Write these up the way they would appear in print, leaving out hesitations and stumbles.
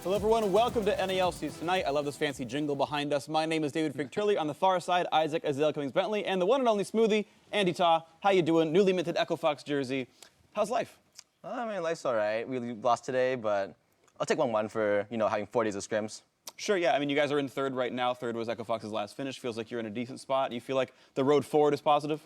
Hello everyone, welcome to LCS Tonight. I love this fancy jingle behind us. My name is David Ficturli. On the far side, Isaac Azale Cummings-Bentley, and the one and only Smoothie, Andy Ta. How you doing? Newly minted Echo Fox jersey. How's life? I mean, life's all right. We lost today, but I'll take 1-1 for, having 4 days of scrims. Sure, yeah. I mean, you guys are in third right now. Third was Echo Fox's last finish. Feels like you're in a decent spot. You feel like the road forward is positive?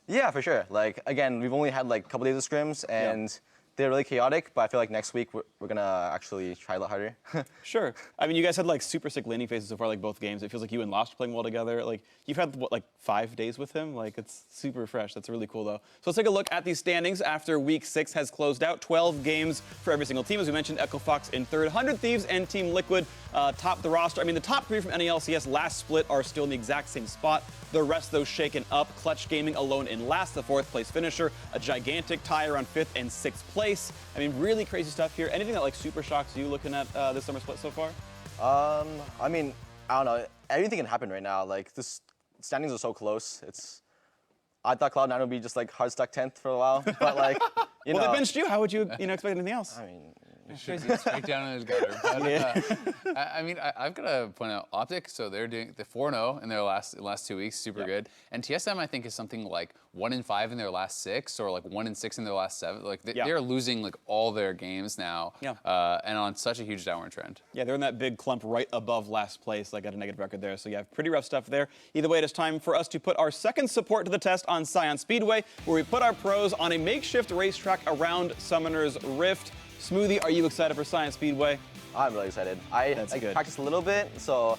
Yeah, for sure. Like, again, we've only had like a couple days of scrims, and they're really chaotic, but I feel like next week we're going to actually try a lot harder. Sure. I mean, you guys had like super sick laning phases so far, like both games. It feels like you and Lost are playing well together. Like, you've had, what, like 5 days with him? Like, it's super fresh. That's really cool, though. So let's take a look at these standings after Week 6 has closed out. 12 games for every single team. As we mentioned, Echo Fox in third. 100 Thieves and Team Liquid top the roster. I mean, the top 3 from NALCS last split are still in the exact same spot. The rest, though, shaken up. Clutch Gaming alone in last, the 4th place finisher. A gigantic tie around 5th and 6th place. I mean, really crazy stuff here. Anything that like super shocks you looking at this summer split so far? I mean, I don't know. Anything can happen right now. Like, this standings are so close. I thought Cloud9 would be just like hard stuck 10th for a while, but like, you know. Well, they benched you. How would you, expect anything else? I mean, Straight down in his gutter. But, I mean, I've got to point out Optic. So they're 4-0 in their last 2 weeks, super good. And TSM, I think, is something like 1-5 in their last 6, or like 1-6 in their last 7. Like they're losing like all their games now, and on such a huge downward trend. Yeah, they're in that big clump right above last place, like at a negative record there. So yeah, pretty rough stuff there. Either way, it is time for us to put our second support to the test on Sion Speedway, where we put our pros on a makeshift racetrack around Summoner's Rift. Smoothie, are you excited for Sion Speedway? I'm really excited. I practiced a little bit, so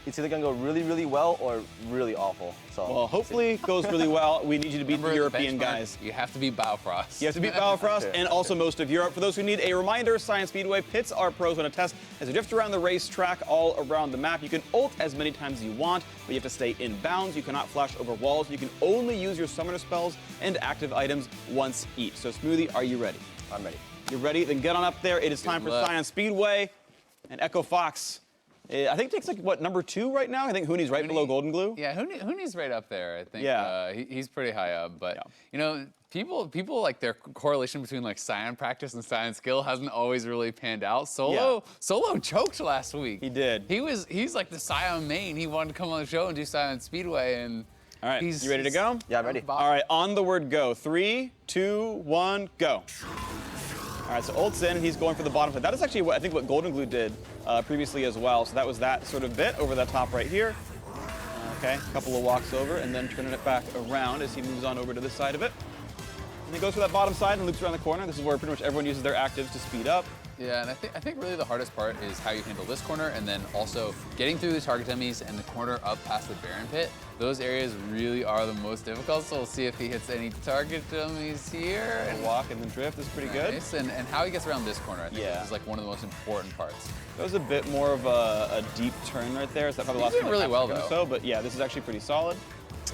it's either going to go really, really well or really awful. So well, hopefully it goes really well. We need you to beat the European guys. You have to beat Bifrost. You have to beat Bifrost and also most of Europe. For those who need a reminder, Sion Speedway pits our pros on a test as we drift around the racetrack all around the map. You can ult as many times as you want, but you have to stay in bounds. You cannot flash over walls. You can only use your summoner spells and active items once each. So Smoothie, are you ready? I'm ready. You're ready? Then get on up there. It is time for Sion Speedway. And Echo Fox, I think takes like, what, number 2 right now? I think Hooney's right below Golden Glue. Yeah, Hooney's right up there, I think. Yeah. He's pretty high up. But, people like their correlation between like Sion practice and Sion skill hasn't always really panned out. Solo choked last week. He did. He's like the Sion main. He wanted to come on the show and do Sion Speedway, and all right, you ready to go? Yeah, I'm ready. All right, on the word go. 3, 2, 1, go. All right, so ult's in, and he's going for the bottom side. That is actually what I think what Golden Glue did previously as well. So that was that sort of bit over the top right here. Okay, a couple of walks over, and then turning it back around as he moves on over to this side of it. And he goes for that bottom side and loops around the corner. This is where pretty much everyone uses their actives to speed up. Yeah, and I think really the hardest part is how you handle this corner, and then also getting through the target dummies and the corner up past the Baron pit. Those areas really are the most difficult, so we'll see if he hits any target dummies here. And walk and then drift is pretty good. And how he gets around this corner, I think, is like one of the most important parts. That was a bit more of a deep turn right there, so that probably lost him really well, though. So, but yeah, this is actually pretty solid.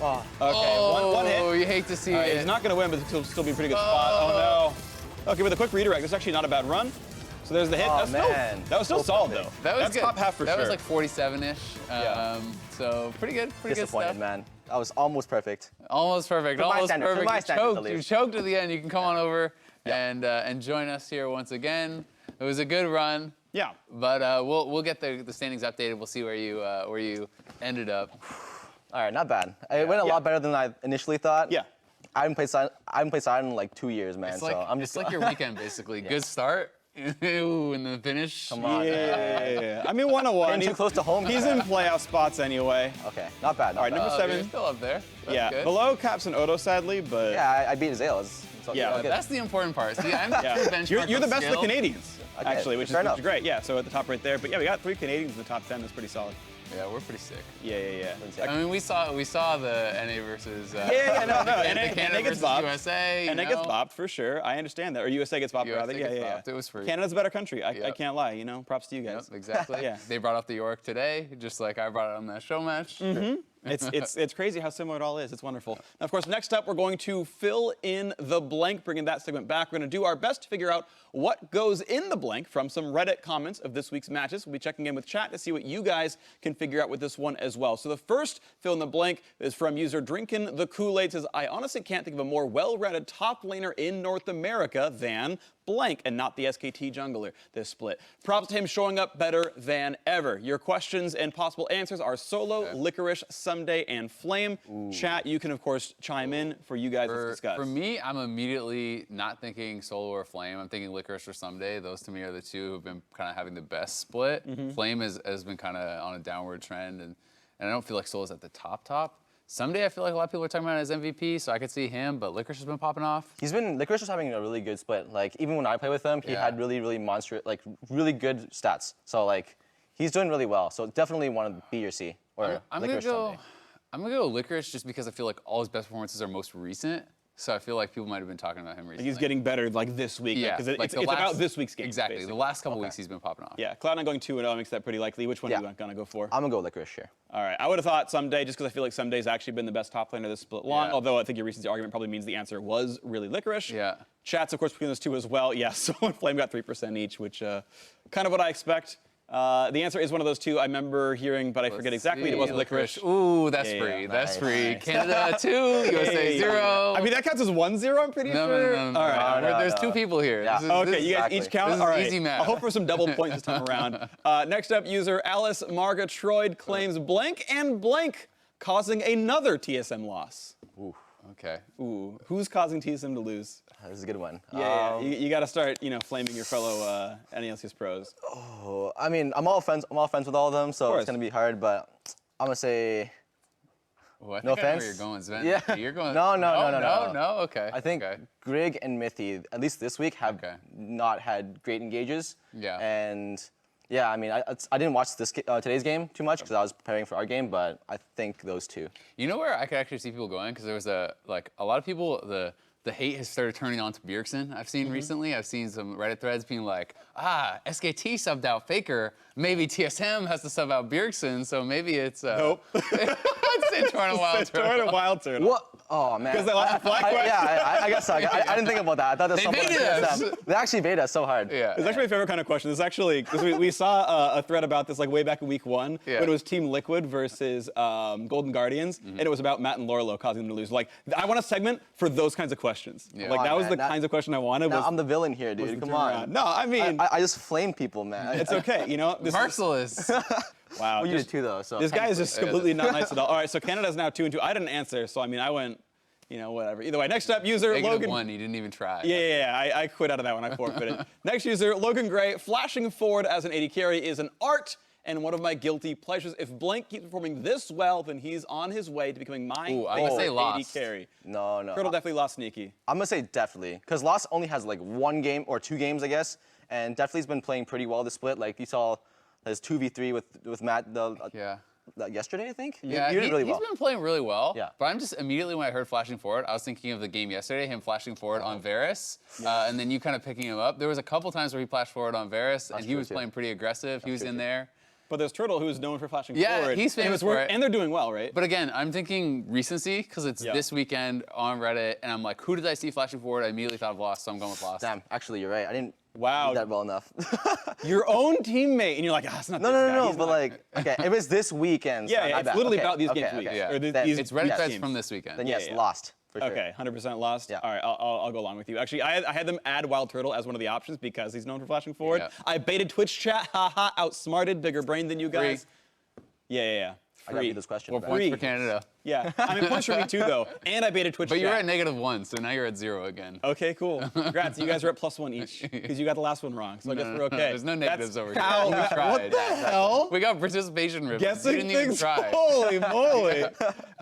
Oh. Okay, one hit. Oh, you hate to see it. He's not going to win, but he'll still be a pretty good spot. Oh, no. Okay, with a quick redirect, this is actually not a bad run. So there's the hit. Oh, man. That was still solid, though. That's good. Top half for sure. That was like 47-ish. So pretty good Disappointed, stuff. man. That was almost perfect. Almost perfect. Almost perfect. You choked at the end. You can come on over and join us here once again. It was a good run. Yeah. But we'll get the standings updated. We'll see where you ended up. All right, not bad. It went a lot better than I initially thought. Yeah. I haven't played Sion in like 2 years, man. It's like, it's like your weekend, basically. Good start. Ooh, and the finish. Come on. Yeah. I mean, 101. He's too close to home. He's in playoff spots anyway. Okay, not bad. All right, number 7. You're still up there. That's good. Below Caps and Odo, sadly, but yeah, I beat Azale. That's the important part. See, I'm You're the best of the Canadians, actually, which is great. Yeah, so at the top right there. But yeah, we got 3 Canadians in the top 10. That's pretty solid. Yeah, we're pretty sick. Yeah. I mean, we saw the NA versus NA Canada gets versus bopped. USA. NA gets bopped for sure. I understand that. Or USA gets bopped rather. Yeah. It was free. Canada's a better country. I can't lie. Props to you guys. Yep, exactly. They brought up the York today, just like I brought it on that show match. Mm-hmm. It's crazy how similar it all is. It's wonderful. Now, of course, next up, we're going to fill in the blank, bringing that segment back. We're going to do our best to figure out what goes in the blank from some Reddit comments of this week's matches. We'll be checking in with chat to see what you guys can figure out with this one as well. So the first fill in the blank is from user Drinkin' the Kool-Aid. Says, I honestly can't think of a more well-rounded top laner in North America than blank and not the SKT jungler this split. Props to him showing up better than ever. Your questions and possible answers are Solo, Licorice, Someday, and Flame. Chat, you can of course chime in for you guys to discuss. For me, I'm immediately not thinking Solo or Flame. I'm thinking Licorice or Someday. Those to me are the two who've been kind of having the best split. Flame has been kind of on a downward trend, and I don't feel like Solo's at the top. Someday I feel like a lot of people are talking about it as MVP, so I could see him, but Licorice has been popping off. Licorice was having a really good split. Like, even when I play with him, he had really really good stats. So, like, he's doing really well. So definitely want to be your C. Or I'm Licorice someday. I'm gonna go Licorice just because I feel like all his best performances are most recent. So I feel like people might have been talking about him recently. He's getting better like this week. Yeah, because like it's about this week's game. Exactly. Basically. The last couple weeks he's been popping off. Yeah, Cloud9 going 2-0 makes that pretty likely. Which one are you gonna go for? I'm gonna go Licorice here. All right, I would have thought Someday just because I feel like Someday's actually been the best top laner this split long. Yeah. Although I think your recency argument probably means the answer was really Licorice. Yeah. Chat's of course between those two as well. Yeah, Solo and Flame got 3% each, which kind of what I expect. The answer is one of those two. I remember hearing, but I forget exactly. It was Licorice. Ooh, that's free. That's free. Canada 2, USA 0. I mean, that counts as 1-0, I'm pretty sure. No. All right. There's two people here. Yeah. Okay, you guys each count? This is All right. easy math. I'll hope for some double points this time around. Next up, user Alice Margatroyd claims blank and blank, causing another TSM loss. Ooh. Okay. Ooh, who's causing TSM to lose? This is a good one. Yeah, you got to start, flaming your fellow NLCS pros. Oh, I mean, I'm all friends with all of them, so it's gonna be hard. But I'm gonna say. Well, I No think I know offense. where you're going, Sven. Yeah. You're going. No. Okay. I think Grig and Mithy, at least this week, have not had great engages. Yeah. And yeah, I mean, I didn't watch today's game too much because I was preparing for our game, but I think those two. You know where I could actually see people going? Because there was a lot of people, the hate has started turning on to Bjergsen, I've seen recently. I've seen some Reddit threads being like, SKT subbed out Faker. Maybe TSM has to sub out Bjergsen, so maybe it's... Nope. it's Eternal Wild Turtle. Eternal Wild Turtle. What? Oh, man. Because they lost the flag quest? I guess so. I didn't think about that. I thought there was something baited us. They actually baited us so hard. Yeah. It's actually my favorite kind of question. This actually, cause we saw a thread about this like way back in week 1, when it was Team Liquid versus Golden Guardians, and it was about Matt and Lorelo causing them to lose. Like, I want a segment for those kinds of questions. Yeah. Like, that was the man, kinds of question I wanted. Now I'm the villain here, dude. Come on. No, I mean, I just flame people, man. it's okay. This Merciless. wow. Well, you did too, though. So This guy is just completely not nice at all. All right, so Canada's now 2-2. I didn't answer, so I mean, I went, whatever. Either way, next up, user Logan. -1, you didn't even try. Yeah, I quit out of that one. I forfeited. Next user, Logan Gray. Flashing forward as an AD carry is an art and one of my guilty pleasures. If Blank keeps performing this well, then he's on his way to becoming my I'm gonna say AD lost. carry. No. Turtle definitely lost sneaky. I'm gonna say definitely, because Lost only has like 1 game or 2 games, I guess, and definitely's been playing pretty well this split. Like you saw his 2v3 with Matt yesterday, I think. Yeah, he did really well. He's been playing really well. Yeah. But I'm just immediately when I heard flashing forward, I was thinking of the game yesterday, him flashing forward on Varus, and then you kind of picking him up. There was a couple times where he flashed forward on Varus, and he was playing pretty aggressive. He was in there. But there's Turtle, who is known for flashing Yeah, forward. he's famous for it. And they're doing well, right? But again, I'm thinking recency because it's this weekend on Reddit, and I'm like, who did I see flashing forward? I immediately thought of Lost, so I'm going with Lost. Damn, actually, you're right. I didn't Wow. read that well enough. Your own teammate, and you're like, it's not this guy. No, He's but not. like, okay, if it's this weekend. Yeah, it's literally about these games weeks. Yeah. Or these It's Reddit these threads teams. from this weekend. Then yes, yeah. Lost. For sure. Okay, 100% lost. Yeah. All right, I'll go along with you. Actually, I had them add Wild Turtle as one of the options because he's known for flashing forward. Yeah. I baited Twitch chat, outsmarted, bigger brain than you guys. Yeah. I gotta read this question. 4 back. points for Canada. Yeah, I mean, points for me too, though. And I baited Twitch But chat. you're at -1, so now you're at 0 again. Okay, cool. Congrats, you guys are at +1 each because you got the last one wrong. So I guess we're okay. There's no negatives over here. How, We tried. what the hell? We got participation ribbons. You Guessing didn't even things. try. Holy moly!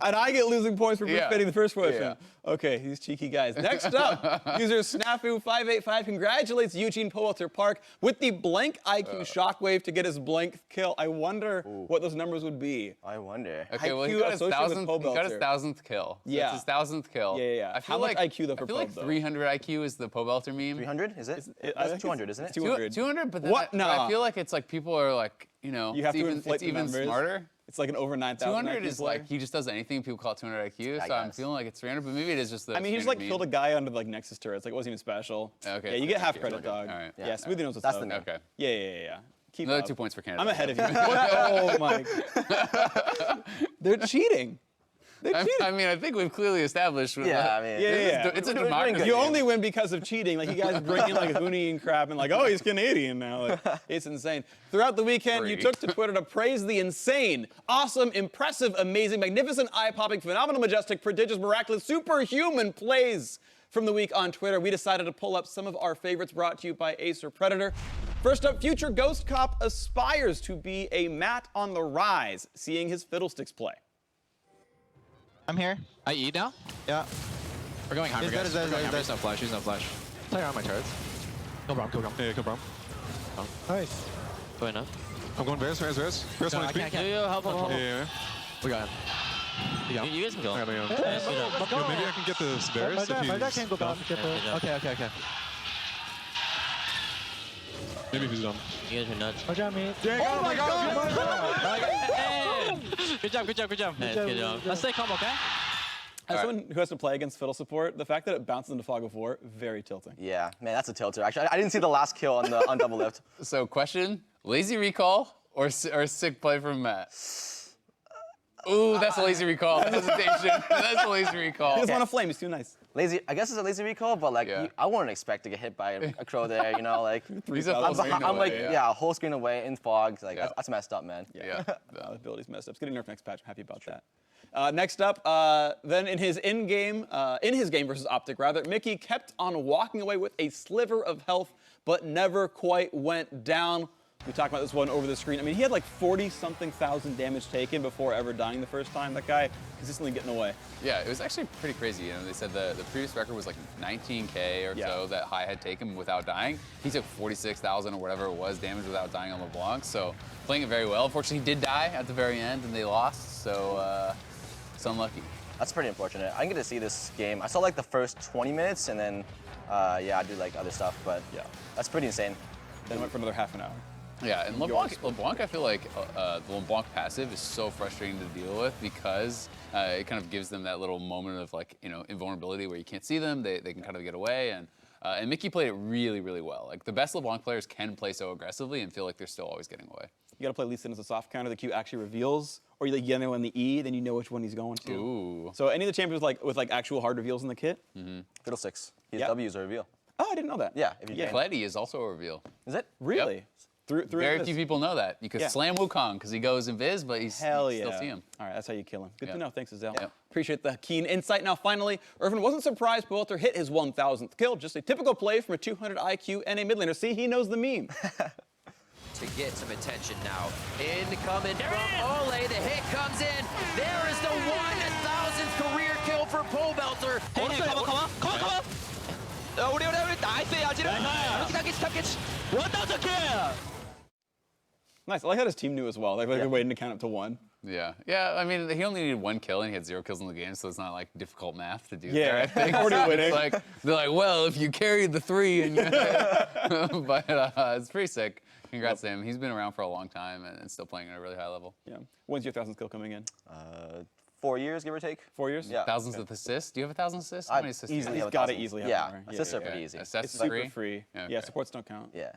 And I get losing points for Yeah. participating in the first question. Yeah. Okay, these cheeky guys. Next up, user Snafu585 congratulates Eugene Powelter Park with the blank IQ shockwave to get his blank kill. I wonder what those numbers would be. I wonder. Okay, well, he IQ got his associated with 1,000th. He got his Pobelter. 1,000th kill. So Yeah. it's his 1,000th kill. Yeah. I feel How much like, IQ though for I feel like Pob, though? 300 IQ is the Pobelter meme. 300? Is it? I That's think 200, isn't it? 200. 200, but then What? but Nah. I feel like it's like people are like, You have to inflate it's the even numbers. smarter. It's like an over 9,000 200 IQ is player. like he just does anything. People call it 200 IQ. I So I'm guess. feeling like it's 300, but maybe it is just the. I mean, he just standard like killed a meme. guy under like Nexus turrets. Like it wasn't even special. Okay, Yeah, you get okay, half okay, credit, okay. dog. All right. Yeah, Smoothie knows what's That's up. the name. Okay. Yeah. Keep Another up. 2 points for Canada. I'm ahead of you. Oh my. They're cheating. I mean, I think we've clearly established. Yeah, I mean, It's a democracy. You only win because of cheating. Like, you guys bring in like Huni and crap and like, oh, he's Canadian now. Like, it's insane. Throughout the weekend, you took to Twitter to praise the insane, awesome, impressive, amazing, magnificent, eye-popping, phenomenal, majestic, prodigious, miraculous, superhuman plays from the week on Twitter. We decided to pull up some of our favorites brought to you by Acer Predator. First up, future Ghost Cop aspires to be a Matt on the rise, seeing his Fiddlesticks play. I'm here. I eat now? Yeah. We're going Heimer, guys. There's no flash. There's no flash. Play around my turrets. Kill Brom, kill Brom. Yeah, kill Brom. Nice. Go enough. I'm going Bears. Bears No, one I HP. can't. Yo, help. Yeah. We got him. You guys can kill I him. got him. Nice, good job. Let's go. Yo, maybe I can get the Bears if My dad he's can't go down. dumb. Yeah, Okay. Maybe if he's dumb. You guys are nuts. Watch out, me. Oh my God! Hey! Good job. Nice, good job. Let's stay calm, okay? As someone who has to play against Fiddle support, the fact that it bounces into Fog of War, very tilting. Yeah, man, that's a tilter. Actually, I didn't see the last kill on double lift. So, question: lazy recall or sick play from Matt? Ooh, that's a lazy recall. Hesitation. That's a lazy recall. He doesn't want to flame. He's too nice. Lazy, I guess it's a lazy recall, but like I wouldn't expect to get hit by a crow there, you know, like He's a full screen I'm like, away, yeah, a whole screen away in fog, like Yeah. that's messed up, man. Yeah. The ability's messed up. It's getting nerfed next patch. I'm happy about that. Next up, then in his game versus Optic, rather, Mickey kept on walking away with a sliver of health, but never quite went down. We talked about this one over the screen. I mean, he had like 40-something thousand damage taken before ever dying the first time. That guy consistently getting away. Yeah, it was actually pretty crazy. You know, they said the previous record was like 19K or so that High had taken without dying. He took 46,000 or whatever it was damage without dying on LeBlanc. So playing it very well. Unfortunately, he did die at the very end and they lost. So it's unlucky. That's pretty unfortunate. I didn't get to see this game. I saw like the first 20 minutes, and then I did like other stuff, but yeah, that's pretty insane. Then went for another half an hour. Yeah, and LeBlanc, I feel like the LeBlanc passive is so frustrating to deal with because it kind of gives them that little moment of like, you know, invulnerability where you can't see them, they can kind of get away, and Mickey played it really, really well. Like the best LeBlanc players can play so aggressively and feel like they're still always getting away. You gotta play Lee Sin as a soft counter. The Q actually reveals, or you like get in the E, then you know which one he's going to. Ooh. So any of the champions with actual hard reveals in the kit? Fiddlesticks. His Yep. W is a reveal. Oh, I didn't know that. Yeah, if you Yeah. Pleddy is also a reveal. Is it? Really? Yep. Through Very Invis. few people know that. You could Yeah. slam Wukong because he goes invis, but you Hell yeah. still see him. All right, that's how you kill him. Good to Yeah. know. Thanks, Azale. Yeah. Appreciate the keen insight. Now, finally, Irvin wasn't surprised Bolter hit his 1,000th kill. Just a typical play from a 200 IQ and a mid laner. See, he knows the meme. To get some attention now. Incoming from Ole, the hit comes in. There is the 1,000th career kill for Pole Belter. come on. 우리 나이스 야지를. 타겟. 1,000 kill. Nice. I like how his team knew as well. Like they're waiting to count up to 1. Yeah, I mean, he only needed 1 kill and he had 0 kills in the game, so it's not like difficult math to do Yeah, there, I think. already So winning. It's like, they're like, well, if you carried the 3 and you but it's pretty sick. Congrats to him. He's been around for a long time and still playing at a really high level. Yeah. When's your 1,000th kill coming in? 4 years, give or take. 4 years? Yeah. Thousands of assists. Do you have 1,000 assists? How I many assists? do you easily have? He's got to easily have Yeah, more. assists are pretty easy. Assists Super free? free. Yeah, Yeah, okay. supports don't count. Yeah.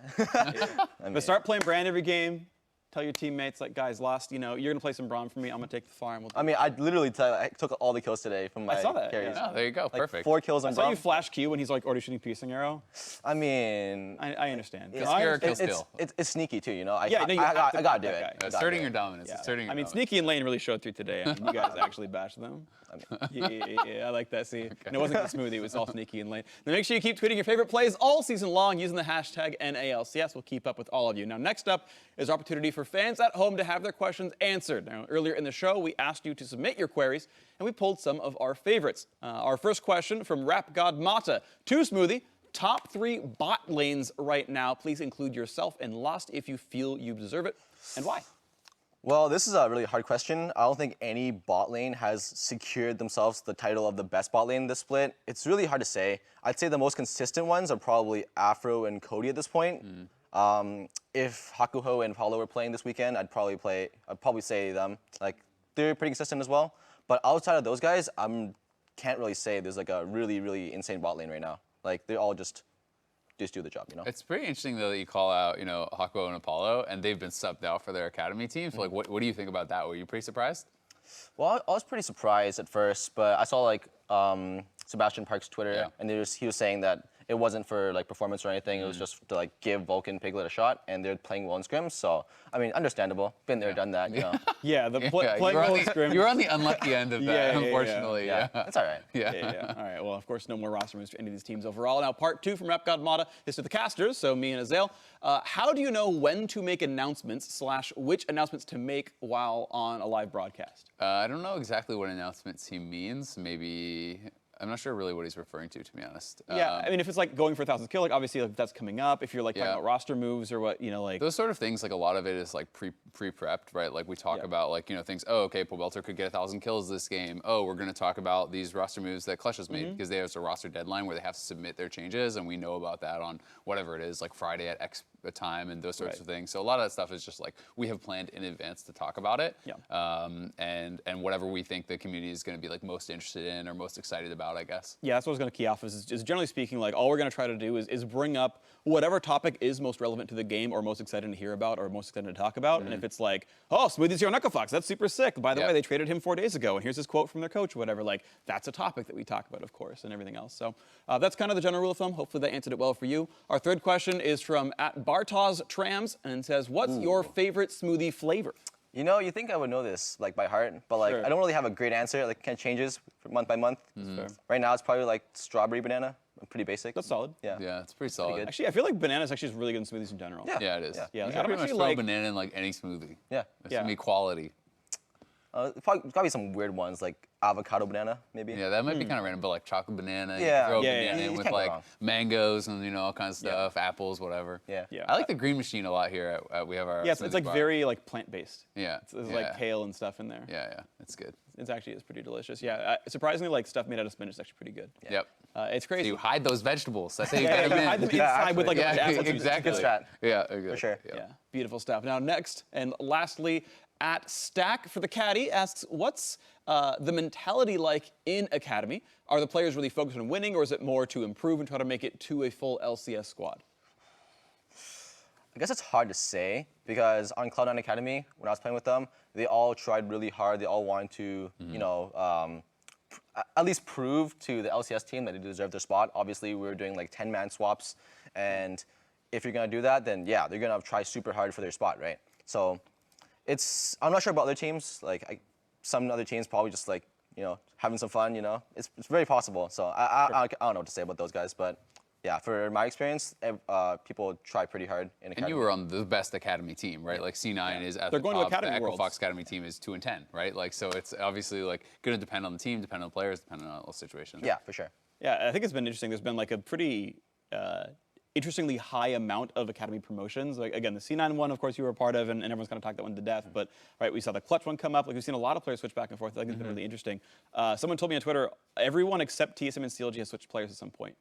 But start playing Brand every game. Tell your teammates, like, guys, lost, you know, you're going to play some Braum for me. I'm going to take the farm. I mean, I literally I took all the kills today from my I saw that, carries. yeah. Oh, there you go. Like Perfect. 4 kills I on saw you Braum. flash Q when he's like already shooting piercing arrow. I mean, I understand. it's, I Scare understand. kill steal. it's sneaky too, you know. I Yeah, no, you have to I gotta back do that it. guy. I gotta Asserting do your it. dominance. Yeah. Asserting your I mean, dominance. Sneaky and Lane really showed through today. I mean, you guys actually bashed them. Yeah, I like that. See, and it wasn't the Smoothie. It was all Sneaky and Lane. Now make sure you keep tweeting your favorite plays all season long using the hashtag NALCS. We'll keep up with all of you. Now, next up is opportunity for fans at home to have their questions answered. Now, earlier in the show, we asked you to submit your queries, and we pulled some of our favorites. Our first question from Rap God Mata to Smoothie. Top 3 bot lanes right now. Please include yourself and Lost if you feel you deserve it, and why. Well, this is a really hard question. I don't think any bot lane has secured themselves the title of the best bot lane in this split. It's really hard to say. I'd say the most consistent ones are probably Afro and Cody at this point. If Hakuho and Paulo were playing this weekend, I'd probably say them. Like, they're pretty consistent as well. But outside of those guys, can't really say there's like a really, really insane bot lane right now. Like, they're all just do the job, you know? It's pretty interesting, though, that you call out, you know, Hakuo and Apollo, and they've been subbed out for their academy teams. So, like, what do you think about that? Were you pretty surprised? Well, I was pretty surprised at first, but I saw like Sebastian Park's Twitter, and he was saying that it wasn't for like performance or anything. It was just to like give Vulcan Piglet a shot, and they're playing well in scrims. So I mean, understandable. Been there, done that. You know. Yeah, the playing you're, well on in the, scrim. you're on the unlucky end of that, unfortunately. Yeah, that's all right. Yeah. All right. Well, of course, no more roster moves for any of these teams overall. Now, part 2 from Rep God Mata is to the casters, so me and Azale. How do you know when to make announcements / which announcements to make while on a live broadcast? I don't know exactly what announcements he means. Maybe. I'm not sure really what he's referring to be honest. Yeah, I mean, if it's like going for 1,000 kill, like obviously like, that's coming up. If you're like talking Yeah. about roster moves or what, you know, like Those sort of things, like a lot of it is like pre-prepped, right? Like we talk about like, you know, things, oh, okay, Pobelter could get 1,000 kills this game. Oh, we're going to talk about these roster moves that Clutch has made because there's a roster deadline where they have to submit their changes, and we know about that on whatever it is, like Friday at X time and those sorts of things. So a lot of that stuff is just like we have planned in advance to talk about it. And whatever we think the community is going to be like most interested in or most excited about, I guess. Yeah, that's what I was going to key off is generally speaking, like all we're going to try to do is bring up whatever topic is most relevant to the game or most exciting to hear about or most exciting to talk about. And if it's like, oh, Smoothie's here on Echo Fox, that's super sick. By the way, they traded him 4 days ago, and here's his quote from their coach or whatever. Like, that's a topic that we talk about, of course, and everything else. So that's kind of the general rule of thumb. Hopefully that answered it well for you. Our third question is from @Bartos_Trams, and it says, what's your favorite smoothie flavor? You know, you think I would know this like by heart, but like I don't really have a great answer. Like, it kind of changes month by month. Right now, it's probably like strawberry banana. Pretty basic. That's solid. Yeah, it's pretty solid. good. Actually, I feel like banana is actually just really good in smoothies in general. Yeah, it is. Yeah. Yeah, You like, can I don't pretty much actually throw like- banana in like any smoothie. Yeah. It's gonna be quality. Probably some weird ones like avocado banana, maybe. Yeah, that might be kind of random, but like chocolate banana, you Yeah. can throw Yeah, banana yeah. in You with can't go like wrong. mangoes and, you know, all kinds of stuff, apples, whatever. Yeah. Yeah. I like the green machine a lot here we have our Yeah, it's smoothie like bar. very like plant-based. Yeah. There's yeah. like kale and stuff in there. Yeah, it's good. It's actually pretty delicious. Yeah, surprisingly, like stuff made out of spinach is actually pretty good. Yep. It's crazy. So you hide those vegetables. That's how you yeah, get them you in. hide them Yeah, inside with like actually. a bunch of apple juice. exactly. Good strat. Yeah, For sure. Yeah, beautiful stuff. Now next and lastly, @Stack for the Caddy asks, what's the mentality like in Academy? Are the players really focused on winning, or is it more to improve and try to make it to a full LCS squad? I guess it's hard to say because on Cloud9 Academy, when I was playing with them, they all tried really hard. They all wanted to, you know, at least prove to the LCS team that they deserve their spot. Obviously, we were doing like 10-man swaps, and if you're gonna do that, then yeah, they're gonna try super hard for their spot, right? So I'm not sure about other teams. Like some other teams probably just like, you know, having some fun. You know, it's very possible. So I don't know what to say about those guys, but. Yeah, for my experience, people try pretty hard in Academy. And you were on the best Academy team, right? Like C9 is at They're the going to top. Academy the Echo Worlds. Fox Academy team is 2-10, right? Like, so it's obviously like going to depend on the team, depend on the players, depend on all situations. Yeah, for sure. Yeah, I think it's been interesting. There's been like a pretty interestingly high amount of Academy promotions. Like again, the C9 one, of course, you were a part of, and everyone's kind of talked that one to death. But right, we saw the Clutch one come up. Like we've seen a lot of players switch back and forth. I think it's been really interesting. Someone told me on Twitter, everyone except TSM and CLG has switched players at some point.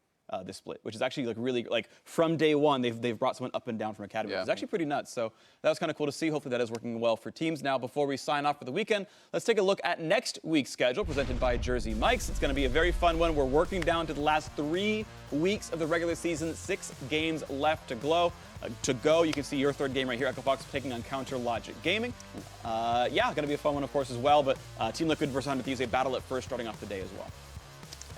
This split, which is actually like really like from day one, they've brought someone up and down from Academy. It's actually pretty nuts. So that was kind of cool to see. Hopefully that is working well for teams. Now, before we sign off for the weekend, let's take a look at next week's schedule presented by Jersey Mike's. It's going to be a very fun one. We're working down to the last 3 weeks of the regular season. 6 games left to go. You can see your third game right here, Echo Fox taking on Counter Logic Gaming. Yeah, going to be a fun one, of course, as well. But Team Liquid versus 100 Thieves, a battle at first, starting off the day as well.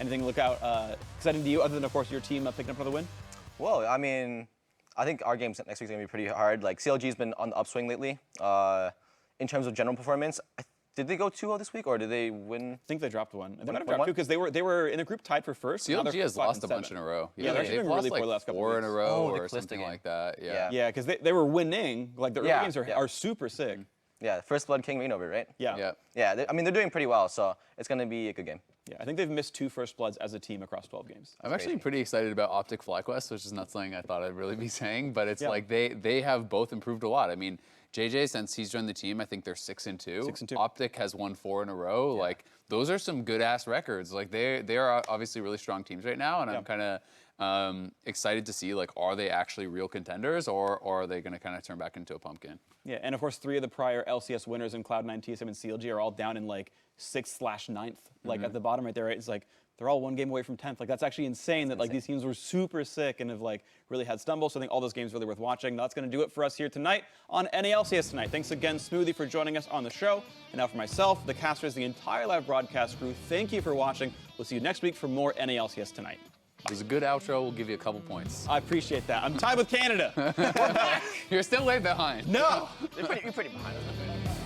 Anything to look out exciting to you, other than, of course, your team picking up another win? Well, I mean, I think our games next week's gonna be pretty hard. Like CLG's been on the upswing lately. In terms of general performance, did they go 2-0 this week, or did they win? I think they dropped one. They might have One? dropped 2 because they were in a group tied for first. Now they're CLG has flat lost in a bunch 7. in a row. Yeah, they're actually they've doing lost really poor like the last couple 4 in a weeks. row Oh, the or Calista something game. like that. Yeah. Yeah, because they were winning. Like their early games are super sick. Yeah, First Blood King Reignover, right? Yeah. Yeah, I mean, they're doing pretty well, so it's gonna be a good game. Yeah, I think they've missed 2 First Bloods as a team across 12 games. I'm actually pretty excited about Optic FlyQuest, which is not something I thought I'd really be saying, but it's Yeah. like they have both improved a lot. I mean, JJ, since he's joined the team, I think they're 6-2. 6-2. Optic has won 4 in a row. Like those are some good ass records. Like they are obviously really strong teams right now, and I'm kind of Excited to see, like, are they actually real contenders, or are they going to kind of turn back into a pumpkin? Yeah, and of course, 3 of the prior LCS winners in Cloud9, TSM, and CLG are all down in like 6th/9th, like at the bottom right there. Right? It's like they're all 1 game away from 10th. Like that's actually insane that like these teams were super sick and have like really had stumbles. So I think all those games are really worth watching. That's going to do it for us here tonight on LCS Tonight. Thanks again, Smoothie, for joining us on the show. And now for myself, the casters, the entire live broadcast crew, thank you for watching. We'll see you next week for more LCS Tonight. It was a good outro. We'll give you a couple points. I appreciate that. I'm tied with Canada. You're still way behind. No. You're pretty behind us.